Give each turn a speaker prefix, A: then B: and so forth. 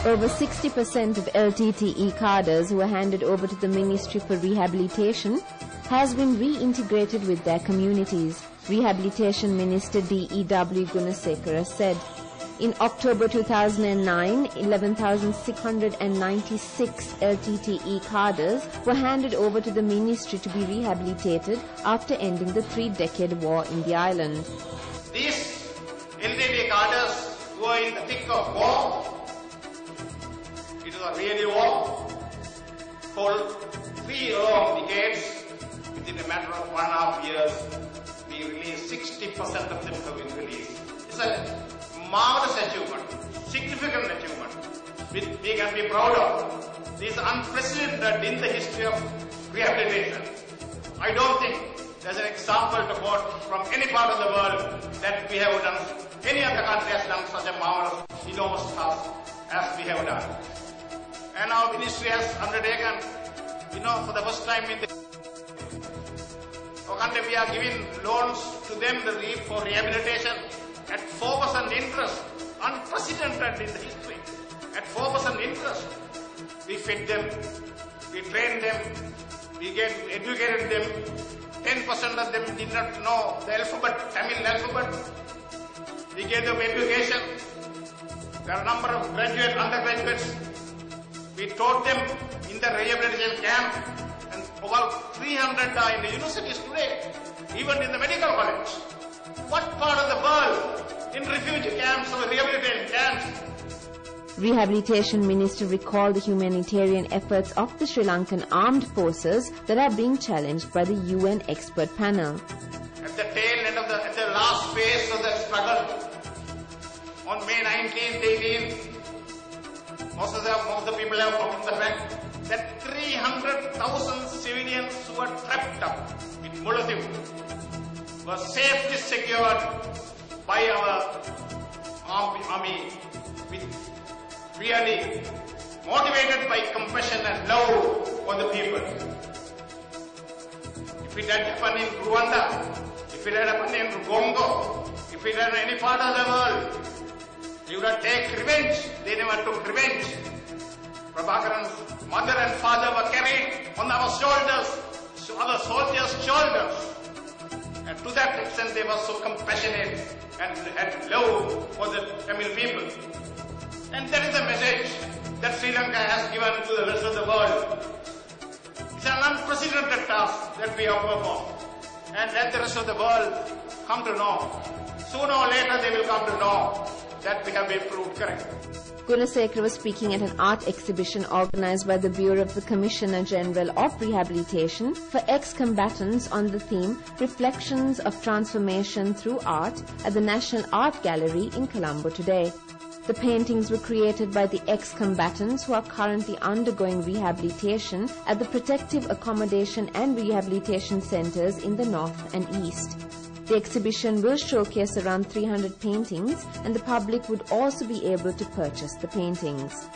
A: Over 60% of LTTE cadres who were handed over to the Ministry for Rehabilitation has been reintegrated with their communities. Rehabilitation Minister D.E.W. Gunasekara said. In October 2009, 11,696 LTTE cadres were handed over to the ministry to be rehabilitated after ending the 3-decade war in the island.
B: These LTTE cadres were in the thick of war. It was a really war for 3 long decades. Within a matter of 1.5 years, we released 60% of them have been released. It's a marvelous achievement, significant achievement, which we can be proud of. This is unprecedented in the history of rehabilitation. I don't think there's an example to quote from any part of the world that we have done, any other country has done such a marvelous, enormous task as we have done. And our ministry has undertaken, for the first time in the country, we are giving loans to them for rehabilitation at 4% interest, unprecedented in the history. At 4% interest, we fed them, we trained them, we educated them. 10% of them did not know the alphabet, Tamil alphabet. We gave them education. There are a number of undergraduates. We taught them in the rehabilitation camp, and about 300 are in the universities today, even in the medical college. What part of the world in refugee camps or rehabilitation camps?
A: Rehabilitation Minister recalled the humanitarian efforts of the Sri Lankan armed forces that are being challenged by the UN expert panel.
B: At the tail end of at the last phase of the struggle, on May 19th, 18th, most of the people have come to the fact that 300,000 civilians who were trapped up in Mulathiv were safely secured by our army, really motivated by compassion and love for the people. If it had happened in Rwanda, if it had happened in Congo, if it had in any part of the world, they would have taken revenge. They never took revenge. Prabhakaran's mother and father were carried on our shoulders, our soldiers' shoulders. And to that extent, they were so compassionate and had love for the Tamil people. And that is the message that Sri Lanka has given to the rest of the world. It's an unprecedented task that we have performed. And let the rest of the world come to know. Sooner or later, they will come to know that we have been proved correct.
A: Gunasekara was speaking at an art exhibition organized by the Bureau of the Commissioner General of Rehabilitation for ex-combatants on the theme Reflections of Transformation Through Art at the National Art Gallery in Colombo today. The paintings were created by the ex-combatants who are currently undergoing rehabilitation at the Protective Accommodation and Rehabilitation Centres in the North and East. The exhibition will showcase around 300 paintings, and the public would also be able to purchase the paintings.